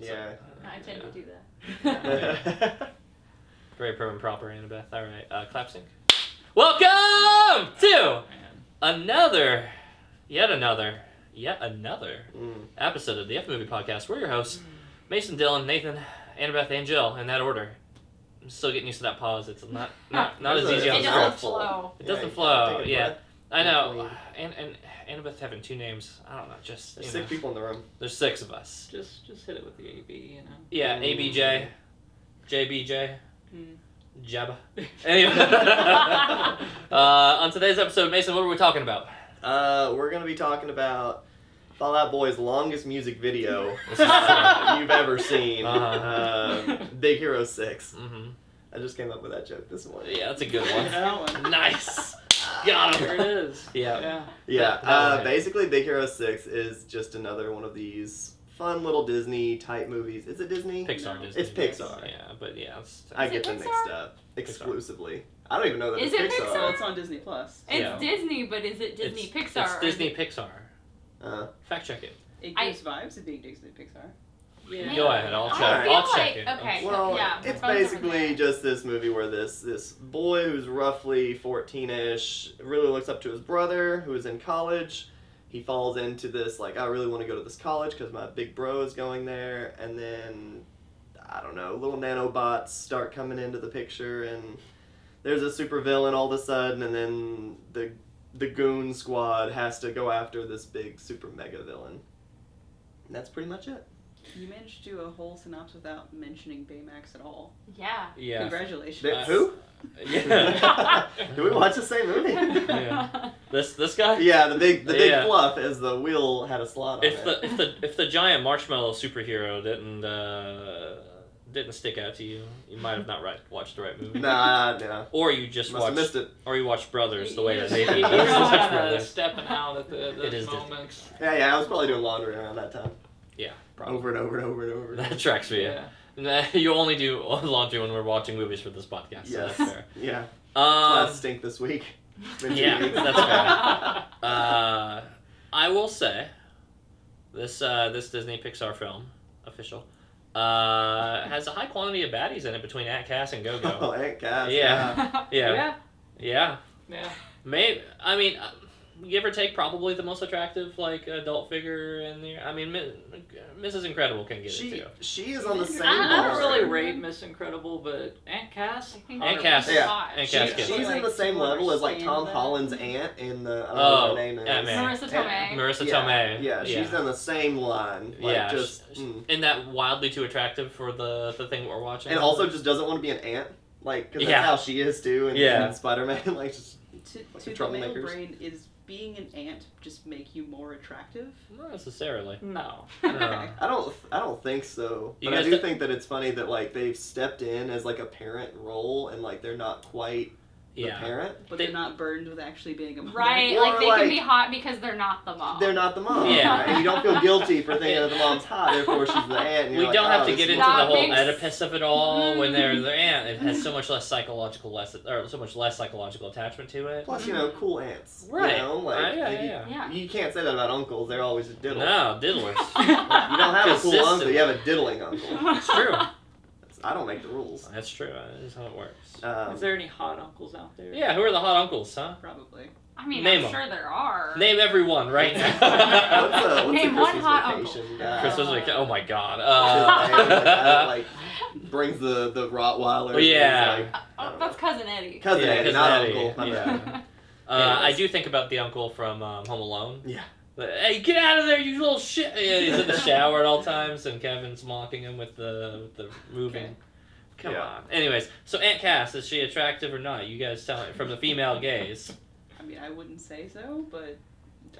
Yeah. I tend to do that. Very prim and proper, Annabeth. All right, clap sync. Welcome to yet another episode of the F Movie Podcast. We're your hosts, Mason, Dylan, Nathan, Annabeth, and Jill, in that order. I'm still getting used to that pause. It's not as easy on It the doesn't script. flow. It doesn't you flow. take a Yeah, breath. I know. And Annabeth having two names. I don't know. Just There's you 6 know, people in the room. there's 6 of us. Just hit it with the AB, you know. Yeah, ABJ, JBJ. Mm. Jabba. Anyway, on today's episode, Mason, what are we talking about? We're gonna be talking about Fall Out Boy's longest music video This is you've ever seen. Uh-huh. Big Hero 6. Mm-hmm. I just came up with that joke this morning. Yeah, that's a good one. That one. Nice. Got There him. it is. Yeah. Yeah, That one. basically Big Hero 6 is just another one of these fun little Disney type movies. Is it Disney? Pixar, No. Disney. It's Pixar. Yeah, but yeah. It's, I Is get it them Pixar? mixed up. Exclusively. I don't even know that Is it's it Pixar. So it's on Disney Plus. It's Yeah. Disney, but is it Disney it's, Pixar? It's or Disney is it- Pixar. Fact check it. It I- gives vibes of being Disney Pixar. Yeah. Go ahead. I'll I check. feel I'll check like- it. okay. Well, Yeah, it's both of them basically there. just this movie where this boy who's roughly 14-ish really looks up to his brother who is in college. He falls into this, like, I really want to go to this college because my big bro is going there. And then, I don't know, little nanobots start coming into the picture and there's a super villain all of a sudden, and then the goon squad has to go after this big super mega villain. And that's pretty much it. You managed to do a whole synopsis without mentioning Baymax at all. Yeah. Yeah. Congratulations. Who? Yeah. Do we watch the same movie? Yeah. This guy? Yeah, the big Yeah. fluff is the wheel had a slot on If it. the giant marshmallow superhero didn't stick out to you, you might have not watched the right movie. Nah. Or you just Must have watched, missed it. or you watched Brothers the way that He they was did. kind of stepping out at It is the moments. Yeah, I was probably doing laundry around that time. Yeah, probably. Over and over and over and over. That tracks for you. Yeah. You only do laundry when we're watching movies for this podcast. So Yes. that's fair. Yeah. I Um, stink this week. It's been 2 yeah, weeks. that's fair. I will say, this Disney Pixar film, official, has a high quantity of baddies in it between Aunt Cass and Oh, Go-Go. Aunt Cass. Yeah. Yeah. Yeah. Maybe, I mean, give or take, probably the most attractive, like, adult figure in there. I mean, Mrs. Incredible can get it, She too. she is on the same I bar. don't really rate Miss Incredible, but Aunt Cass. Aunt Cass. Yeah. Aunt She, Cass gets she's it. in the same to level as like understand Tom that. Holland's aunt in the I don't know what her name is. Aunt May. Marissa Tomei. Marissa yeah, Tomei. Yeah, she's in the same line. Like, Yeah, just Isn't that wildly too attractive for the thing we're watching? and also just doesn't want to be an aunt. Like, because Yeah. that's how she is too. And, Yeah. and Spider-Man, like, just To Like the the male troublemakers. brain, is being an ant just make you more attractive? Not necessarily. No. I don't think so. You But I guys do th- think that it's funny that like they've stepped in as like a parent role and like they're not quite the Yeah. parent. But They- they're not burdened with actually being a mother. Right, Or, like they like- can be hot because they're not the mom. They're not the mom. Yeah. And you don't feel guilty for thinking that the mom's hot, therefore she's the aunt. And We you're like, don't oh, have to this get is into what- the whole makes- Oedipus of it all when they're their aunt. It has so much less psychological attachment to it. Plus, you know, cool aunts. Right. You know, like, Yeah, like, yeah. Yeah. You can't say that about uncles. They're always a diddle. No, diddlers. You don't have a cool Consistent. uncle. You have a diddling uncle. It's true. I don't make the rules. That's true. That is how it works. Is there any hot uncles out there? Yeah, who are the hot uncles, huh? Probably. I mean, Name I'm 'em. sure there are. Name everyone right what's now. a Name one Christmas hot vacation guy? Christmas week. Oh my god. Like, brings the Rottweilers. and Yeah. he's like, I Oh, don't that's know. cousin Eddie. Cousin Yeah, Eddie, cousin not Eddie, uncle. My yeah. bad. I do think about the uncle from Home Alone. Yeah. Hey, get out of there, you little shit! Yeah, he's in the shower at all times, and Kevin's mocking him with the moving. Okay. Come Yeah. on. Anyways, so Aunt Cass, is she attractive or not? You guys tell me from the female gaze. I mean, I wouldn't say so, but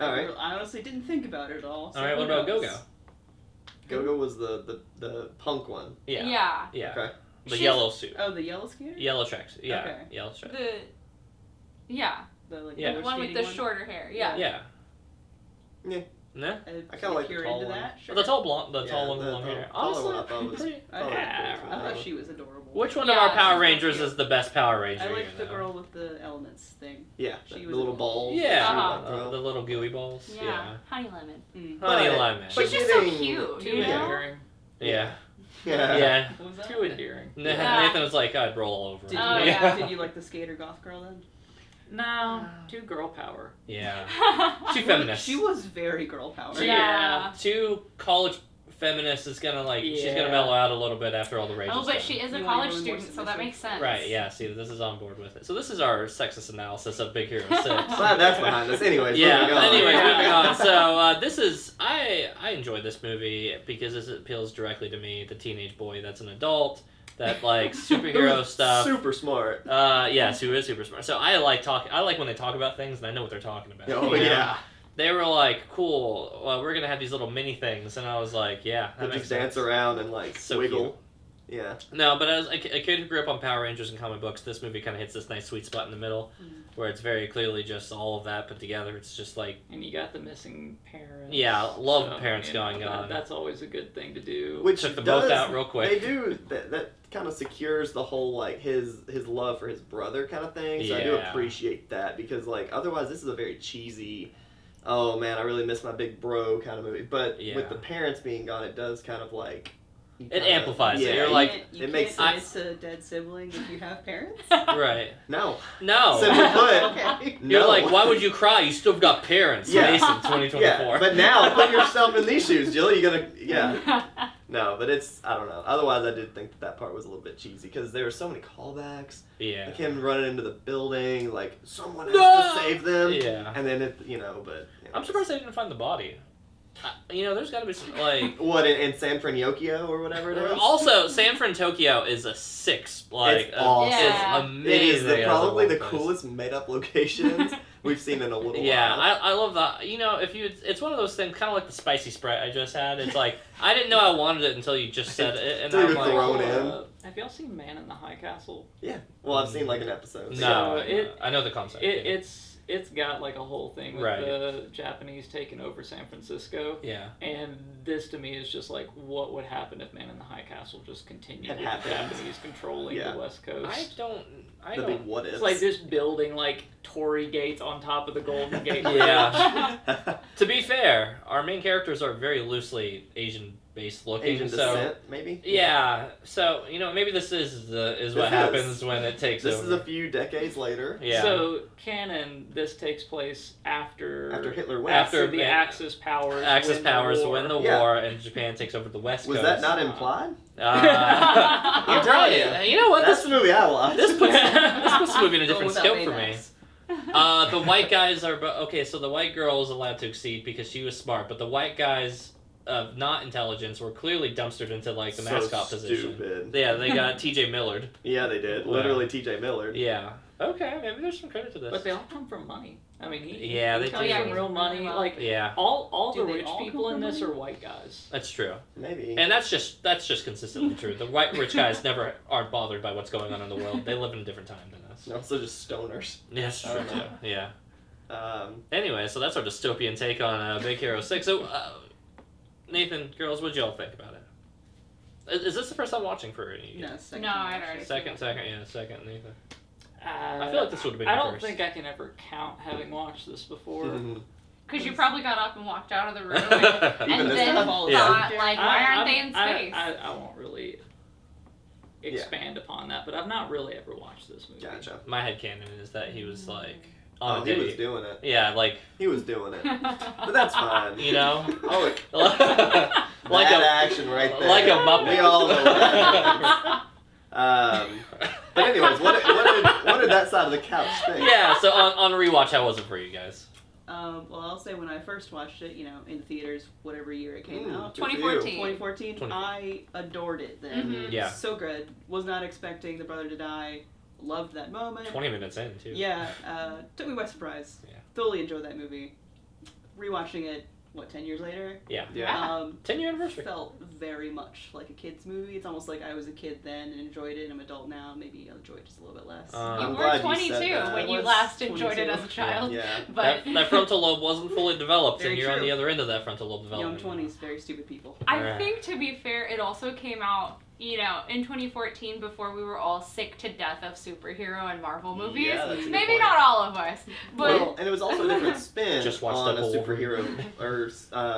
All right. I honestly didn't think about it at all. So All right, what who about knows? Go-Go? Go-Go was the punk one. Yeah. Yeah. Yeah. Okay. The She's- yellow suit. Oh, the yellow skater? Yellow tracks. Yeah. Okay. Yellow tracks. Yeah. The, like, Yeah. The roller one with skating the shorter hair. Yeah. Yeah. Yeah. No? I kinda If like the you're tall into one. that, sure. The tall blonde, the Yeah, tall one with the long hair. taller Honestly, one I thought was- pretty. I like Yeah. the I taller thought one. she was adorable. Which one Yeah, of our she's Power so Rangers cute. is the best Power Ranger? I you liked the know? girl with the elements thing. Yeah. She The was little adorable. balls. Yeah. Uh-huh. The little gooey balls. Yeah. Honey lemon. Mm. Honey But- lemon. but She's just so getting- cute, Too you know? endearing. Yeah. Yeah. Yeah. What was that? Too endearing. Yeah. Nathan was like, I'd roll over. Did you, Oh, like, yeah. did you like the skater goth girl then? No, too girl power. Yeah. Too feminist. She was very girl power. Yeah. Too college feminist is gonna like she's gonna Yeah. mellow out a little bit after all the rage. Oh, is but done. she is a You college want to be more student, so that submissive? makes sense. Right, yeah, see, this is on board with it. So this is our sexist analysis of Big Hero 6. Glad that's behind us. Anyways, Yeah, moving on. anyways, Yeah. moving on. So this is, I enjoyed this movie because it appeals directly to me, the teenage boy that's an adult, that likes superhero Who's stuff. Super smart. Yes, who is super smart. So I like when they talk about things and I know what they're talking about. Oh, you know? yeah. They were like, cool, well, we're gonna have these little mini things, and I was like, yeah, They that just makes dance sense. around and, like, So wiggle. Yeah. No, but as a kid who grew up on Power Rangers and comic books, this movie kind of hits this nice sweet spot in the middle, where it's very clearly just all of that put together. It's just like, And you got the missing parents. yeah, love So, parents you know, going on. That's always a good thing to do. Which Took them does, both out real quick. They do that kind of secures the whole like his love for his brother kind of thing. So I do Yeah. appreciate that because like otherwise this is a very cheesy, oh man, I really miss my big bro kind of movie. But Yeah. with the parents being gone, it does kind of like It amplifies it. Yeah, You're You like, can't- you it makes can't sense. miss a dead sibling if you have parents. right. no. No. Simply put, Okay. You're no. like, why would you cry? You still got parents. Yeah. Mason, 2024. Yeah, but now put yourself in these shoes, Jill. You gotta, yeah. No, but it's I don't know. Otherwise, I did think that part was a little bit cheesy because there were so many callbacks. Yeah. Like him running into the building, like someone has No! to save them. Yeah. And then it, but. You know, I'm surprised they didn't find the body. There's got to be some, like... What in San Francisco or whatever it is. Also, San Fran Tokyo is a 6. Like, It's awesome. Yeah. It's It amazing. is as a probably the world place. coolest made up locations we've seen in a little Yeah, while. I love that. It's one of those things, kind of like the spicy Sprite I just had. It's like, I didn't know I wanted it until you just said it, and Dude, I'm it's like, thrown in. Have y'all seen Man in the High Castle? Yeah. Well, I've seen like an episode. no, So I know the concept. It, yeah. it's got like a whole thing with Right. the Japanese taking over San Francisco. Yeah. And this to me is just like what would happen if Man in the High Castle just continued Had with happened. the Japanese controlling Yeah. the West Coast. I The don't. big what ifs. It's like this building like Tory Gates on top of the Golden Gate Bridge. Yeah. To be fair, our main characters are very loosely Asian-based looking. Asian so descent, maybe. yeah, so maybe this is what This happens is. when it takes This over. is a few decades later. Yeah. So canon, this takes place after Hitler went. After the Man- Axis powers Axis win powers the war. win the Yeah. war, and Japan takes over the West Was Coast. that not implied? I'm I'm telling you. You know what? That's the movie I watched. This puts the movie in a Go different without scope for me. Baymax. The white guys are okay. So the white girl was allowed to exceed because she was smart, but the white guys of not intelligence were clearly dumpstered into like the So mascot position. stupid. Yeah, they got T.J. Millard. Yeah, they did. Wow. Literally, T.J. Millard. Yeah. Okay, maybe there's some credit to this. But they all come from money. I mean, Yeah, they he comes do. from real money. Well. Like yeah, all Do the they rich all come people in from this money? are white guys. that's true, Maybe. and that's just consistently true. The white rich guys never aren't bothered by what's going on in the world. They live in a different time than us. And also just stoners. Yeah, that's true too. Yeah. Um, Anyway, so that's our dystopian take on Big Hero 6. So, Nathan, girls, what'd y'all think about it? Is this the first time watching for any of you? No, second No, time I'd watching. already Second, Nathan. I feel like this would've been I your don't first. think I can ever count having watched this before. mhm. Because you probably got up and walked out of the room Even and this then time? thought, Yeah. like, why aren't they in space? I won't really expand upon that, but I've not really ever watched this movie. Gotcha. My headcanon is that he was like on Oh, a he was date. doing it. Yeah, like He was doing it. But that's fine. you know, Oh, like that a action right there. like a Muppet. We all know that. But anyways, what did that side of the couch think? Yeah. So on rewatch, how was it for you guys? Well, I'll say when I first watched it, in the theaters, whatever year it came out, Good for you. 2014. 2014, 20. I adored it then. Mhm. Yeah. So good. Was not expecting the brother to die. Loved that moment. 20 minutes in too. Yeah, took me by surprise. Yeah. Thoroughly enjoyed that movie. Rewatching it, 10 years later? Yeah. Yeah. 10-year anniversary. Felt very much like a kid's movie. It's almost like I was a kid then and enjoyed it. I'm an adult now. Maybe I enjoy it just a little bit less. You I'm were glad you 22 said that. when I you was last enjoyed it 22. as a child. Yeah. But that frontal lobe wasn't fully developed, Very and you're on true. the other end of that frontal lobe Young development. 20s, very stupid people. I Right. think, to be fair, it also came out you know, in 2014, before we were all sick to death of superhero and Marvel movies. Yeah, that's a good Maybe point. not all of us, but Well, and it was also a different spin Just watched on a Double superhero or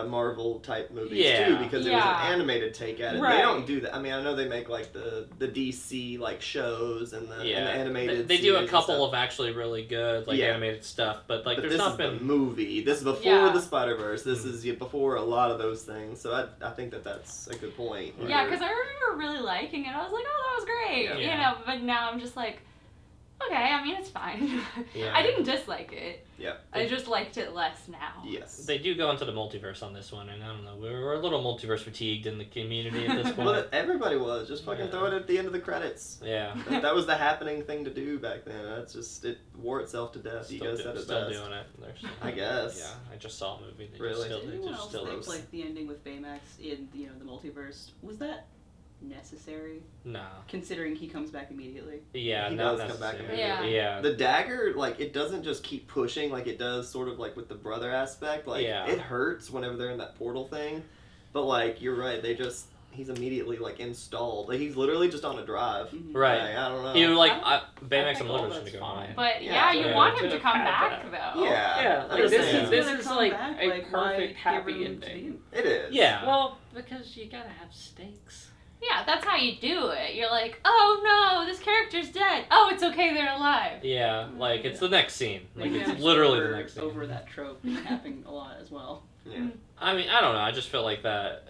Marvel type movies Yeah. too, because it was Yeah. an animated take at it. Right. They don't do that. I mean, I know they make like the DC like shows and the, and the animated. They do a series couple and of actually really good like Yeah. animated stuff, but like but there's this not is been the movie. This is before Yeah. the Spider-Verse. This is before a lot of those things. So I think that's a good point. yeah, because I remember really liking it. I was like, oh, that was great, Yeah. you know. But now I'm just like, okay, I mean, it's fine. Yeah. I didn't dislike it. Yeah. I just liked it less now. Yes. They do go into the multiverse on this one, and I don't know, we're a little multiverse fatigued in the community at this point. Well, everybody was just fucking Yeah. throw it at the end of the credits. Yeah. That was the happening thing to do back then. That's just it wore itself to death. You guys said it still best. doing it. They're still I guess. Yeah, I just saw a movie. They Really? Just Did anyone else still think those. like the ending with Baymax in the multiverse, was that necessary? No. Considering he comes back immediately. Yeah, He not does come back necessarily. immediately. Yeah. The dagger, like, it doesn't just keep pushing like it does sort of like with the brother aspect. Like, Yeah. it hurts whenever they're in that portal thing. But, like, you're right. He's immediately, like, installed. Like, he's literally just on a drive. Mhm. Right. Like, I don't know. You like I Baymax think and all Liberty that's should go fine. home. But Yeah. yeah, you Yeah. want him Could've to come had back that. though. Yeah. Yeah, I like this understand. is this Gonna is come like back, a like, why perfect give happy him to ending. It is. Yeah. Well, because you gotta have stakes. Yeah, that's how you do it. You're like, oh no, this character's dead. Oh, it's okay, they're alive. Yeah, like it's the next scene. Like Maybe it's I'm just literally the over- next scene. Over that trope happening a lot as well. Yeah. I mean, I don't know. I just feel like that.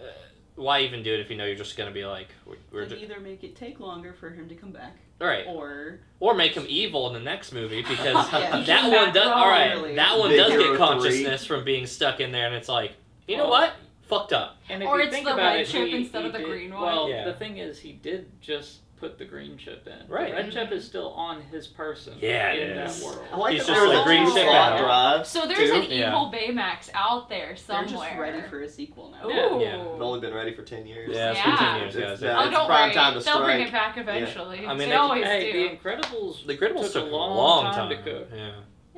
Why even do it if you know you're just gonna be like, we're Then just either make it take longer for him to come back, right, or make him evil in the next movie because Yeah, that come one back does. All right, wrong. that one Big does Hero get 3. consciousness from being stuck in there, and it's like, you know Well, what? Fucked up. And if Or you it's think the about red it, chip he instead of the did- green one. Well, Yeah. the thing is, he did just put the green chip in. Right. The red chip is still on his person. Yeah, it in is. that world. I like He's that just there was like a green two chip slot out. drive. So there's too. an Yeah. evil Baymax out there they're somewhere. just ready for a sequel now. Ooh. Yeah. They've only been ready for 10 years. Yeah, it's Yeah. been 10 years, It's- guys. yeah. Oh, it's don't prime worry. time to They'll bring strike. it back eventually. I mean, they they- always Hey, do. The Incredibles. The Incredibles took a a long time to cook. Yeah,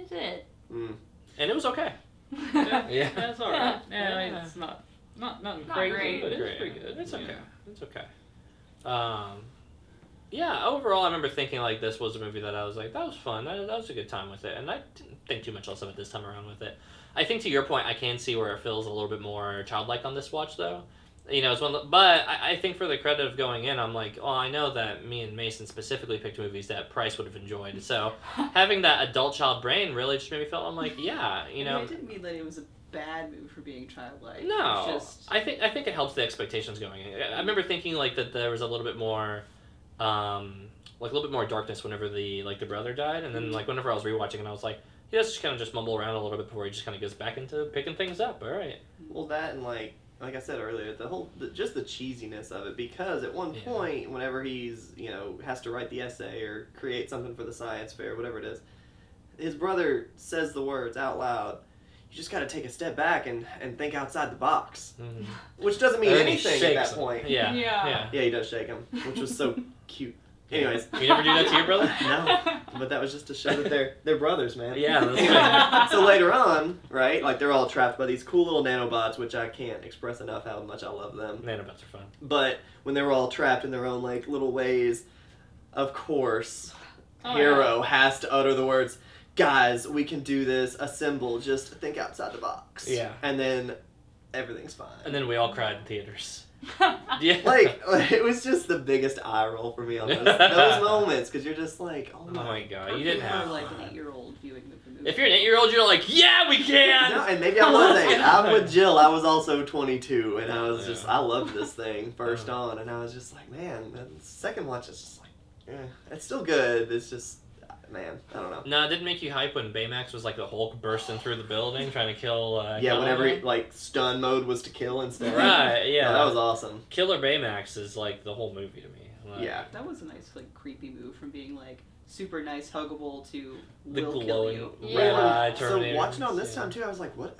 Is it? Mm. and it was okay. Yeah, Yeah. that's all right. Yeah. Yeah, I mean, it's not nothing Not crazy, great. but it's Great. pretty good. It's Yeah. okay. It's okay. Yeah, overall, I remember thinking like this was a movie that I was like, that was fun. That was a good time with it, and I didn't think too much else of it this time around with it. I think to your point, I can see where it feels a little bit more childlike on this watch, though. You know, it's one. But I think for the credit of going in, I'm like, oh, I know that me and Mason specifically picked movies that Price would have enjoyed. So having that adult child brain really just made me feel. I'm like, yeah, you know. I didn't mean that it was a bad move for being childlike. No, It's just I think it helps the expectations going in. I remember thinking like that there was a little bit more, like a little bit more darkness whenever the brother died, and then like whenever I was rewatching it, I was like, he does just kind of just mumble around a little bit before he just kind of goes back into picking things up. All right. Well, that and like I said earlier, just the cheesiness of it, because at one Yeah. point, whenever he's, has to write the essay or create something for the science fair, whatever it is, his brother says the words out loud. You just got to take a step back and think outside the box, Mm-hmm. which doesn't mean And then he anything at shakes that him. point. Yeah. Yeah. Yeah. Yeah, he does shake him, which was so cute. Anyways, You never do that to your brother? no, but that was just to show that they're brothers, man. Yeah, that's Anyway, right. so later on, right, like they're all trapped by these cool little nanobots, which I can't express enough how much I love them. Nanobots are fun. But when they were all trapped in their own like little ways, of course, Oh, Hero has to utter the words, "Guys, we can do this. Assemble. Just think outside the box." Yeah. And then everything's fine. And then we all cried in theaters. Yeah. like it was just the biggest eye roll for me on those moments, because you're just like, oh Oh my. my god, you didn't for have like fun. an 8-year-old viewing the movie. If you're an 8-year-old, you're like, yeah, we can. No, and maybe I was 8. I'm with Jill. I was also 22, and I was Yeah. just, I loved this thing first on, and I was just like, man, the second watch is just like, it's still good. It's just, man, I don't know. No, it didn't make you hype when Baymax was like the Hulk bursting through the building trying to kill. Yeah, whenever Killer? like stun mode was to kill instead. Right. Yeah. that was awesome. Killer Baymax is like the whole movie to me. Like, Yeah. That was a nice, like, creepy move from being like super nice, huggable to The will kill glowing you. Yeah. red eye So Terminator. watching on this Yeah. time too, I was like, what?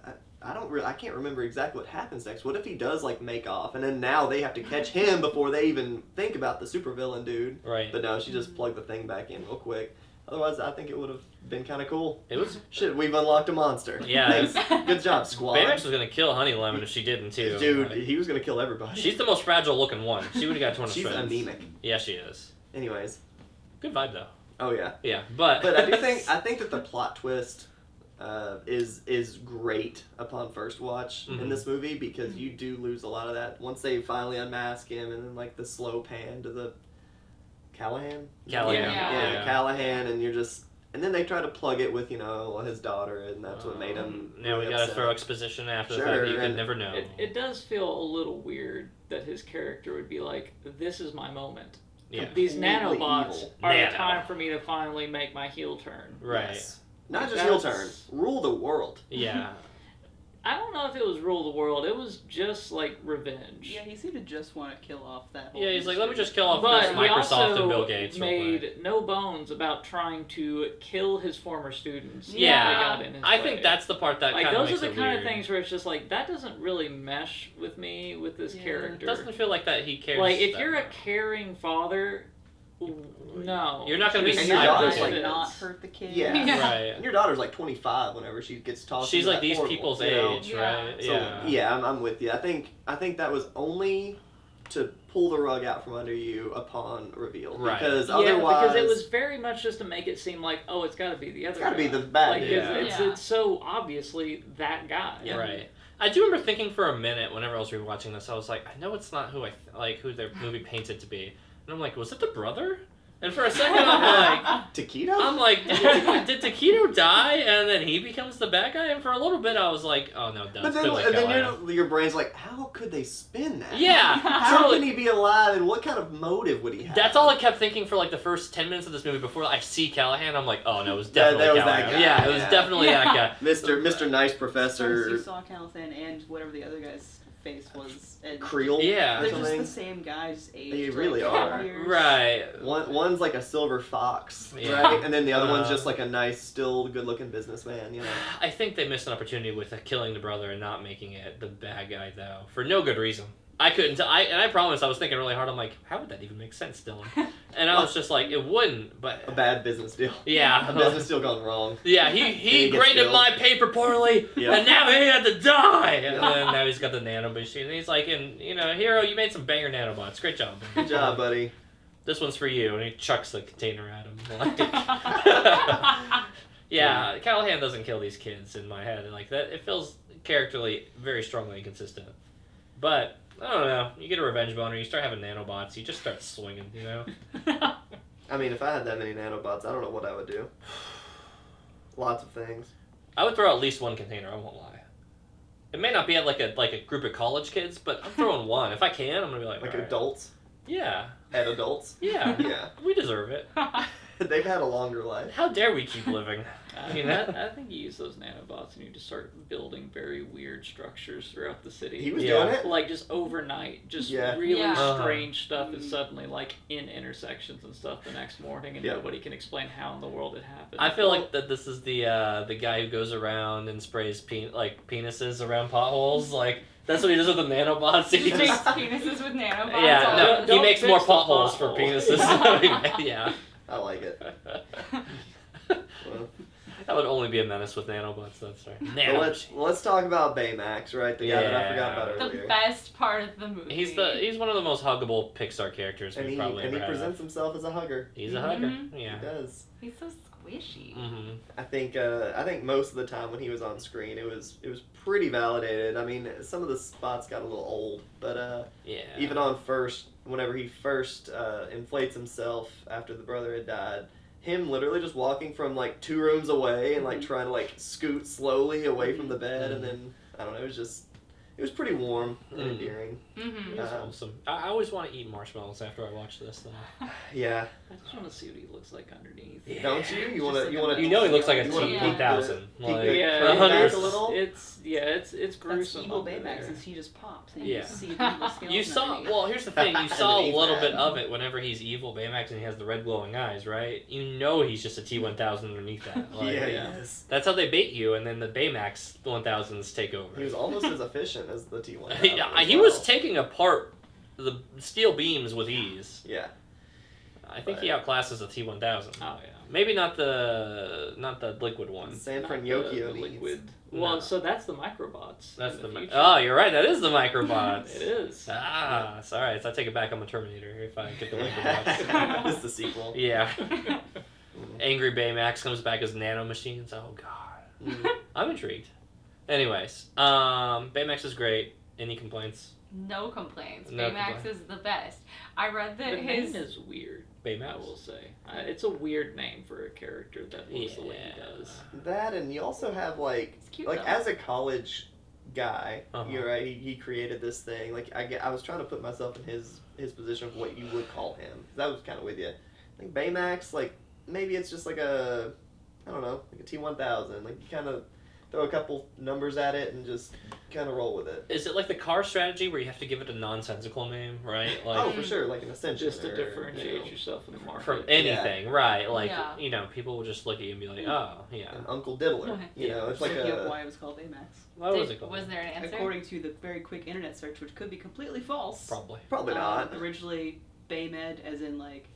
I can't remember exactly what happens next. What if he does like make off, and then now they have to catch him before they even think about the supervillain dude? Right. But no, she just plugged the thing back in real quick. Otherwise, I think it would have been kind of cool. It was. Shit, we've unlocked a monster. Yeah. Thanks. Good job, squad. Baymax was gonna kill Honey Lemon if she didn't too. Dude, Like, he was gonna kill everybody. she's the most fragile looking one. She would have got torn to She's shreds. anemic. Yeah, she is. Anyways, Good vibe though. oh yeah. Yeah, but But I think that the plot twist is great upon first watch in Mhm. this movie, because you do lose a lot of that once they finally unmask him, and then like the slow pan to the Callahan. Callahan. Yeah, Callahan, and you're just. And then they try to plug it with, his daughter, and that's what made him. Now we really gotta upset. throw exposition after the Sure, fact that you could and- never know. It does feel a little weird that his character would be like, this is my moment. Yeah. These Completely nanobots evil. are Nano. the time for me to finally make my heel turn. Right. Yes. Not Like, just heel that's- turn, rule the world. Yeah. I don't know if it was rule the world. It was just like revenge. Yeah, he seemed to just want to kill off that whole Yeah, he's like, let me industry. just kill off But this he Microsoft also and Bill Gates real quick. made no bones about trying to kill his former students. Yeah. when they got in his I way. think that's the part that like kind of those makes are the it kind weird. of things where it's just like that doesn't really mesh with me with this Yeah. character. It doesn't feel like that he cares. Like if that you're a much. caring father, no, You're not gonna be And Choose your side sides daughter's with like it. not hurt the kid. Yeah. Right. And your daughter's like 25 whenever she gets tossed. She's into like that these portal, people's you know? age, Yeah. right? So, yeah, I'm with you. I think that was only to pull the rug out from under you upon reveal, Right. because Yeah, otherwise because it was very much just to make it seem like, oh, it's got to be the other. It's gotta guy. be the bad Like, dude. Yeah. it's so obviously that guy. Yeah. Right. I do remember thinking for a minute whenever I was rewatching this, I was like, I know it's not who who their movie paints it to be, and I'm like, was it the brother? And for a second, I'm like, did Taquito die and then he becomes the bad guy? And for a little bit, I was like, oh no, But that's then, Billy and then Callahan. your brain's like, how could they spin that? Yeah, How truly. can he be alive, and what kind of motive would he have? That's all I kept thinking for like the first 10 minutes of this movie before I see Callahan. I'm like, oh no, it was That- definitely that was Callahan. that guy, Yeah, it was yeah. definitely that guy. Mr. Nice Once you Professor saw Callahan and whatever the other guy's face was, and Creel. Yeah. or they're just something. the same guys. Aged They like really 10 are. years. Right. One's like a silver fox, Yeah. right? And then the other one's Uh, just like a nice, still good-looking businessman, you know. I think they missed an opportunity with killing the brother and not making it the bad guy though, for no good reason. I couldn't. I promise. I was thinking really hard. I'm like, how would that even make sense, Dylan? And I was just like, it wouldn't. A But bad business deal. yeah, A business deal gone wrong. yeah. And He he gets graded killed. my paper poorly, Yeah. and now he had to die. And then now he's got the nano machine. And he's like, and hero, you made some banger nanobots. Great job. Good job, buddy. This one's for you. And he chucks the container at him. Like, yeah, Callahan doesn't kill these kids in my head. Like that, it feels characterly very strongly inconsistent. But I don't know. You get a revenge boner. You start having nanobots. You just start swinging. You know. I mean, if I had that many nanobots, I don't know what I would do. Lots of things. I would throw at least one container. I won't lie. It may not be at like a group of college kids, but I'm throwing one. If I can, I'm gonna be like, Like all right. adults. Yeah, At adults. yeah, Yeah. we deserve it. They've had a longer life. How dare we keep living? I mean, I think you use those nanobots and you just start building very weird structures throughout the city. He was Yeah. doing it? Like just overnight, just Yeah. really Yeah. strange stuff is suddenly like in intersections and stuff the next morning, and Yeah. nobody can explain how in the world it happened. I feel like that this is the guy who goes around and sprays penises around potholes. Like that's what he does with the nanobots. He Just makes just- penises with nanobots. yeah, all no, over. he Don't makes fix more the potholes for pothole. penises. Yeah. I like it. Well, That would only be a menace with nanobots. That's right. well, let's talk about Baymax, right? The guy that I forgot about The earlier. best part of the movie. He's one of the most huggable Pixar characters And we've he probably ever had. presents himself as a hugger. He's a hugger. Mhm. Yeah. He does. He's so squishy. Mm-hmm. I think most of the time when he was on screen, it was pretty validated. I mean, some of the spots got a little old, but Yeah. even on whenever he first inflates himself after the brother had died, him literally just walking from like 2 rooms away and like trying to like scoot slowly away from the bed, and then I don't know, it was pretty warm and Mm. endearing. Mm-hmm. It's wholesome. I always want to eat marshmallows after I watch this, though. Yeah, I just want to see what he looks like underneath. Yeah. don't you? You want to? Just You like want to? You know he looks like a You wanna Yeah. T-1000. peek Like, the- Yeah, peek back hundreds. a little. It's That's gruesome. evil under Baymax, there. since he just pops and Yeah. you see the evil skeleton You saw, underneath. well, here's the thing. You saw a Underneath little that. bit of it whenever he's evil Baymax and he has the red glowing eyes, right? You know he's just a T-1000 underneath that. Like, Yeah, yeah. yes. That's how they bait you, and then the Baymax 1000s take over. He was almost as efficient as the T1. He was taking apart the steel beams with ease. Yeah. I think But- he outclasses the T-1000. Oh yeah. Maybe not the liquid one. Sanford Not Yokio the needs. liquid. No. Well, so that's the microbots. That's in the future. oh, you're right. That is the microbots. It is. Ah, sorry. So I take it back. I'm a Terminator if I get the microbots. This is the sequel. Yeah. Angry Baymax comes back as nanomachines. Oh god. Mm. I'm intrigued. Anyways, Baymax is great. Any complaints? No complaints. No Baymax complaints. is the best. I read The that name his is weird. I Baymax. will say it's a weird name for a character that looks the way he Yeah. does. That, and you also have like It's cute like though. as a college guy, Uh-huh. you're right. He created this thing. Like I was trying to put myself in his position of what you would call him. 'Cause I was kind of with you. I think Baymax, like maybe it's just like a, I don't know, like a T-1000. Like you kind of throw a couple numbers at it and just kind of roll with it. Is it like the car strategy where you have to give it a nonsensical name, right? Oh, Like for sure, like an Ascension. Just to or, differentiate you know, yourself in the market. from anything, right? Like Yeah. you know, people will just look at you and be like, oh, yeah. an Uncle Diddler. You know, it's like Looking up a. why it was called Baymax. What was it called? Was there an answer? According to the very quick internet search, which could be completely false. Probably. Probably not. Originally, Baymed, as in like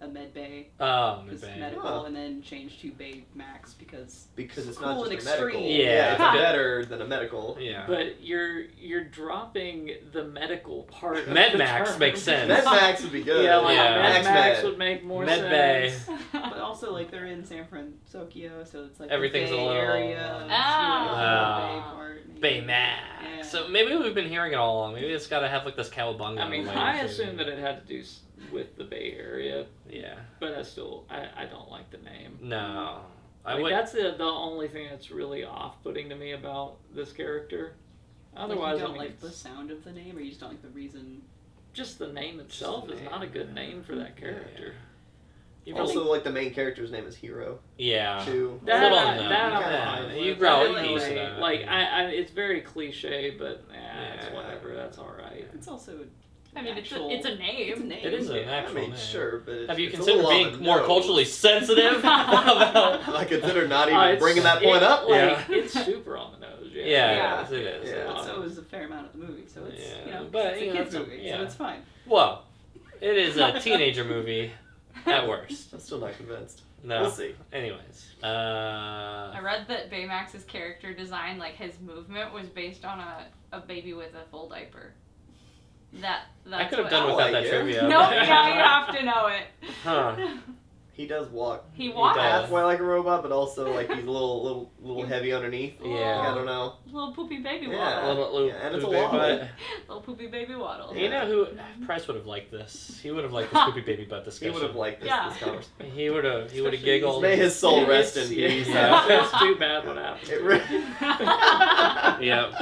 a med bay, Oh, was maybe. medical, Huh. and then changed to Baymax because Because it's Cool not and just a medical. extreme. Yeah. It's better than a medical. Yeah. But you're dropping the medical part. of Med the Max term. makes sense. Med Max would be good. Yeah, like Yeah. Med Max Max Med. would make more Med Bay. sense. but also like they're in San Francisco, so it's like Everything's the a Bay little- area. Ah. Bay part, maybe. Baymax. Yeah. So maybe we've been hearing it all along. Maybe it's got to have like this cowabunga. I mean, way I to- assumed that it had to do with the Bay Area, Yeah. but I don't like the name. No. I Like, would. that's the only thing that's really off-putting to me about this character. Otherwise, you don't I mean, like the sound of the name, or you just don't like the reason. just the name itself is not a good name for that character. You Also, like the main character's name is Hero Yeah. too. That, Little that, known. that I'm Yeah. fine You with. grow I used to like, that. like it's very cliche, but it's Yeah. whatever. That's all right. It's also. I mean, it's actual- a name. It's a name. It is an I actual mean, name. sure, but it's, Have you it's a considered little on being the more nose. culturally sensitive about? I consider not even It's- bringing that point up. Yeah. It's super on the nose. Yeah. Yeah, it is. Yeah. But so is a fair amount of the movie, so it's Yeah, you know, but, it's you a know, kids it's a- movie, yeah. so it's fine. Well, it is a teenager movie at worst. I'm still not convinced. No. We'll see. Anyways. I read that Baymax's character design, like his movement, was based on a baby with a full diaper. That's I could have what- done I without like that it. trivia. No, yeah, you have to know it. Huh. He does walk He does. walks. halfway like a robot, but also like he's a little heavy underneath. Yeah. I don't know. Little poopy baby Yeah. waddle. Little, Yeah, and it's a baby waddle. butt. Little poopy baby waddle. You know who Price would have liked this? He would have liked this poopy baby butt He discussion. would have liked this, Yeah. this conversation. He would have. He would have Especially giggled. May his soul rest in Yeah, peace. Yeah. it's too bad what happened. It to re- him. Yep.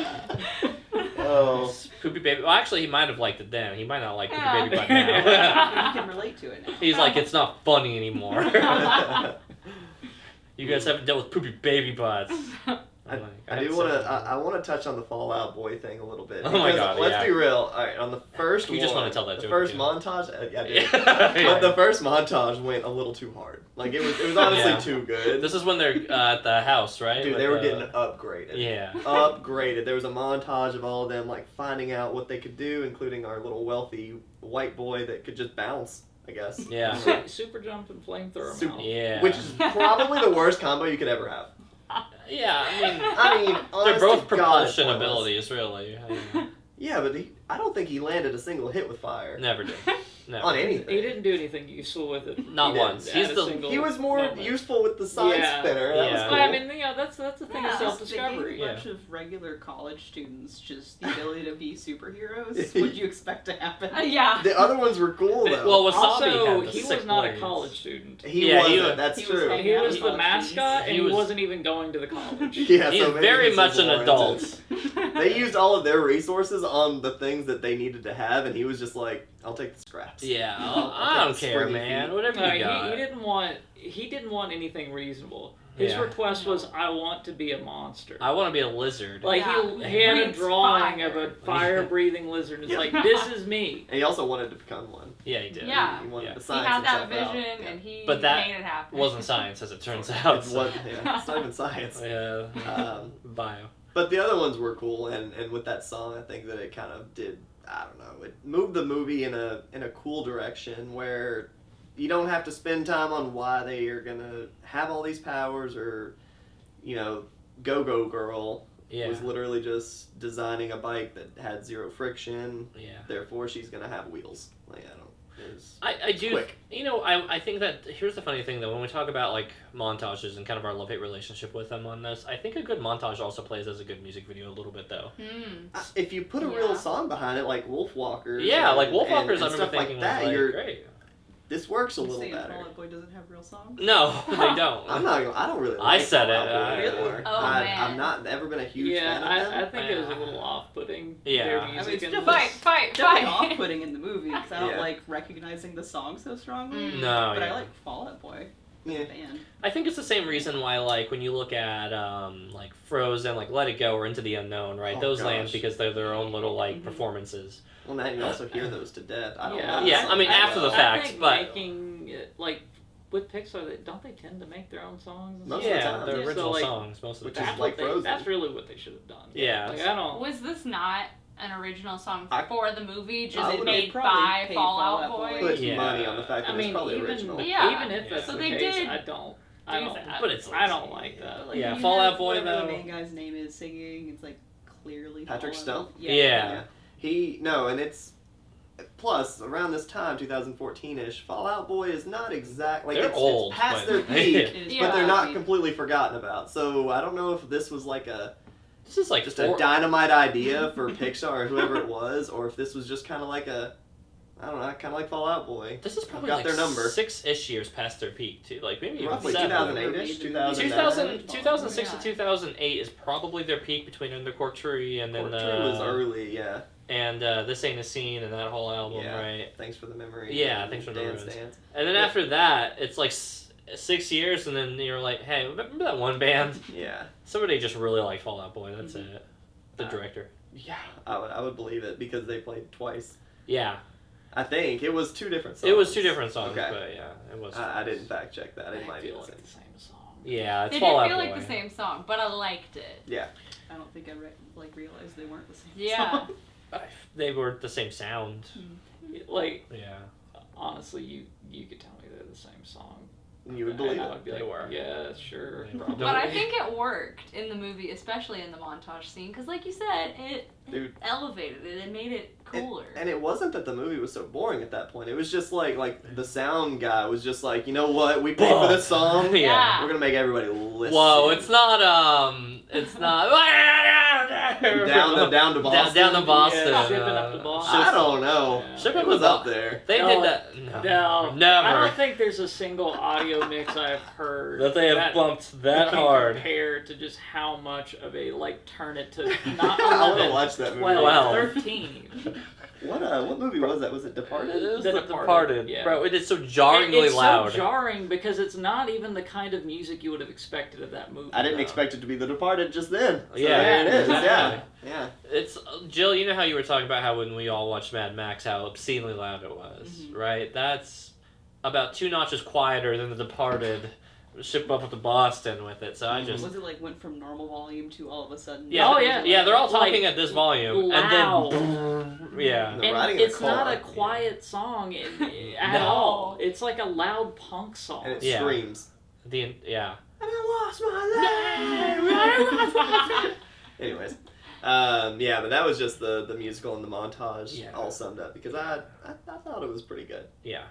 oh, Poopy baby. Well, actually, he might have liked it then. He might not like poopy Yeah. baby butt you now. can relate to it now. He's like, it's not funny anymore. You guys haven't dealt with poopy baby butts. I'm like, I I'd do want say- to. I want to touch on the Fallout Boy thing a little bit. Oh my because God, Let's yeah. be real. All right, on the first You just one, wanna tell that the joke first again. montage. Yeah, I did. Yeah. But the first montage went a little too hard. Like it was honestly Yeah. too good. This is when they're at the house, right? Dude, With they were the- getting upgraded. Yeah. Upgraded. There was a montage of all of them like finding out what they could do, including our little wealthy white boy that could just bounce. I guess. Yeah. Super jump and flamethrower Super- mouth. Yeah. Which is probably the worst combo you could ever have. Yeah, I mean, they're honest both to God, propulsion pointless. abilities, really. Yeah, but I don't think he landed a single hit with fire Never did. Never. on anything. He didn't do anything useful with it. Not He once. did. He's At a the. single He was more moment. useful with the side Yeah. spinner. That was Yeah. cool. But I mean, that's the thing of Yeah, self-discovery. They gave a bunch of regular college students just the ability to be superheroes. What would you expect to happen? Yeah. The other ones were cool though. Well, Wasabi Also, had the he sick was not blades. a college student. he Yeah, wasn't. he was- That's he was true. hanging He out was with the college mascot, He and he was- wasn't even going to the college. Yeah, He's so maybe very this much is an warranted. adult. They used all of their resources on the things that they needed to have, and he was just like, "I'll take the scraps." Yeah, I'll I take don't the care, springy man. feet. Whatever No, you got. he didn't want anything reasonable. His Yeah. request was, "I want to be a monster." I want to be a lizard. Like Yeah. he had a Breathes drawing fire. of a fire-breathing lizard. And it's Yeah. like, this is me. And he also wanted to become one. Yeah, he did. Yeah. He wanted Yeah. to He science had that himself out. vision Yeah. and he But that made it happen. Wasn't science, as it turns out. It was, yeah, it's not even science. Yeah. Um, Bio. But the other ones were cool, and with that song, I think that it kind of did. I don't know. It moved the movie in a cool direction where you don't have to spend time on why they are gonna have all these powers, or, you know, Go-Go Girl Yeah. was literally just designing a bike that had zero friction. Yeah. Therefore, she's gonna have wheels. Like, I don't. I do, quick. you know, I think that, here's the funny thing though, when we talk about like montages and kind of our love-hate relationship with them on this, I think a good montage also plays as a good music video a little bit though. If you put a Yeah. real song behind it, like Wolfwalkers. Yeah, and, like Wolfwalkers, and I remember stuff thinking like that, was like, you're great. this works a You little saying better. Fall Out Boy doesn't have real songs? No, they don't. I'm not. I don't really. I Like said Fall Out it, Boy really? anymore. Oh, man. I'm not ever been a huge Yeah, fan of them. I think it was a little off-putting. Yeah. Their I mean, music it's and definitely- Fight! Definitely off-putting in the movie because I don't Yeah. like recognizing the song so strongly. No, But yeah. I like Fall Out Boy. Yeah. Band. I think it's the same reason why, like, when you look at, like, Frozen, like, Let It Go or Into the Unknown, right? Oh, Those gosh. land because they're their own little, like, Mhm. performances. Well, now you also hear those to death. I don't Yeah. know. Yeah, I mean, after the I fact, think but- making it, like with Pixar, don't they tend to make their own songs? and Most stuff? of the Yeah, time. their Yeah. original So, like, songs, most of the which time. is That's like what they, Frozen. that's really what they should have done. Yeah. Like, I don't. Was this not an original song I- for the movie, I just would- made they probably by paid Fall Fall Out Out Boy? Boy. Put Yeah. money on the fact that I it's mean, probably even original. Yeah. even if that's So the they case, did I don't. But it's I don't like that. But, like, Yeah, you Fall have Out Boy, whatever though. the main guy's name is singing. It's like clearly Patrick Fall Out Stone? Boy. Yeah. And it's plus around this time, 2014ish. Fall Out Boy is not exactly like They're it's old, past but- their peak, It is Yeah. but they're not creepy. completely forgotten about. So I don't know if this was like a This is like just four- a dynamite idea for Pixar or whoever it was, or if this was just kind of like a, I don't know, kind of like Fall Out Boy. This is probably got like their number. 6-ish years past their peak, too. Like, maybe even Roughly 7. 2008ish, 2009. 2006 Yeah. to 2008 is probably their peak between Under Courtrai and then Portrait was early, yeah. and This Ain't a Scene and that whole album, Yeah. right? Thanks for the memory. Yeah, thanks for the Dance memories. Dance. And then Yeah. after that, it's like 6 years, and then you're like, hey, remember that one band? Yeah. Somebody just really liked Fall Out Boy. That's Mhm. it. The director. Yeah, I would believe it because they played twice. Yeah, I think it was two different songs. it was 2 different songs, Okay. but yeah, it was. I didn't fact check that. It They might be feel the like same. the same song. Yeah, it's They Fall did Out feel Boy. like the same song, but I liked it. Yeah. I don't think I realized they weren't the same. Yeah. song. They were the same sound. Like Yeah. honestly, you could tell me they're the same song. You would believe and I it. would be They like, were. yeah, sure. They probably- But I think it worked in the movie, especially in the montage scene, because, like you said, it Dude. elevated it and made it cooler. And it wasn't that the movie was so boring at that point. It was just like the sound guy was just like, you know what? We paid for this song. Yeah. We're gonna make everybody listen. Whoa, it's not. It's not. down to Boston. Down to Boston. Yeah, shipping up to Boston. I don't know. Yeah. Ship It Up was to up Bo- there. They No, did that. No, never. I don't think there's a single audio mix I've heard that they have bumped that can hard. compare to just how much of a like turn it to not I wanna 11, watch that movie. 12, 12. 13. What movie was that? Was it Departed? It was The The Departed, Departed. yeah. Bro, it is so jarringly it's loud. so jarring because it's not even the kind of music you would have expected of that movie. I didn't No. expect it to be The Departed just then. So Yeah, there it is. exactly. Yeah. It's Jill. You know how you were talking about how when we all watched Mad Max, how obscenely loud it was, Mhm. right? That's about 2 notches quieter than The Departed. Ship Up to Boston with it. So I just Was it like went from normal volume to all of a sudden? yeah, Oh, yeah. yeah. They're all Like, talking at this volume, loud. and then yeah. They're riding And in a it's not car. a quiet song at No. all. It's like a loud punk song. And it Yeah. screams. Yeah. And I lost my life. Anyways, yeah, but that was just the musical and the montage Yeah. all summed up because I thought it was pretty good. Yeah.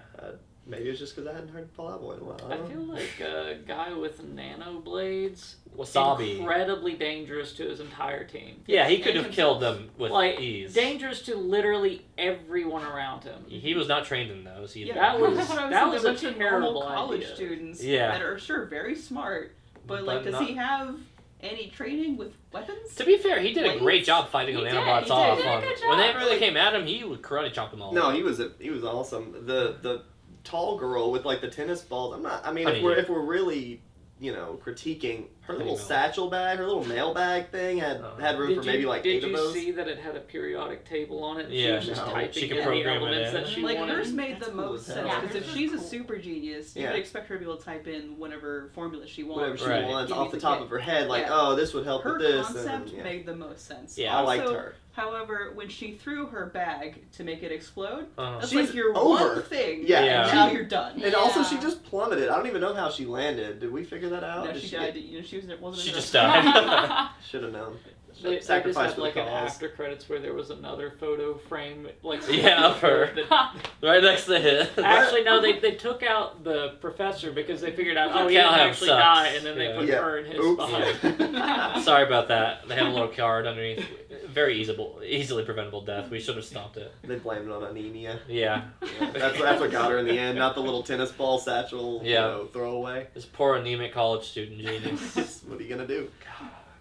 Maybe it was just because I hadn't heard Fall Out Boy in a while. I feel like a guy with nano blades, Wasabi. incredibly dangerous to his entire team. Yeah, he could And have killed them with Like ease. dangerous to literally everyone around him. He was not trained in those either. That was- That's what I that saying, was a a bunch of terrible normal college idea. students Yeah. that are sure very smart, but like, does not- he have any training with weapons? To be fair, he did a great Blades? job fighting the He did, nanobots he did. off. He did a on- good job. Whenever they came at him, he would karate chop them all. No, he was awesome. The tall girl with like the tennis balls. I mean, Honeydew. if we're really, critiquing her little Honeymilk. satchel bag, her little mailbag thing had room for maybe like 8 did of you those. see that it had a periodic table on it? And Yeah, she was just no. typing She could in the program it elements in. that she Like wanted. hers made That's the cool most as sense hell. because if Yeah. she's a super genius, you Yeah. would expect her to be able to type in whatever formula she wants. Whatever she Right. wants Give off me the the top kit. of her head, like, Yeah. oh, this would help Her with this. concept and, yeah. made the most sense. Yeah. I liked Also, her. However, when she threw her bag to make it explode, that's She's like your over. one thing. Yeah. Yeah. And now you're done. And also, Yeah. she just plummeted. I don't even know how she landed. Did we figure that out? No, Did she get- died. You know, she wasn't. She in just her- died. Should have known. They just Sacrifice had for like the an cause. after credits where there was another photo frame, like Yeah, of her. that- Right next to him. Actually, no, they took out the professor because they figured out, oh, he Callahan didn't actually sucks. die, and then they Yeah. put Yeah. her and his Oops. behind. Sorry about that. They had a little card underneath. Very easily preventable death. We should have stopped it. They blamed it on anemia. Yeah. Yeah, that's what got her in the end, not the little tennis ball satchel, Yeah. throwaway. This poor anemic college student genius. What are you gonna do?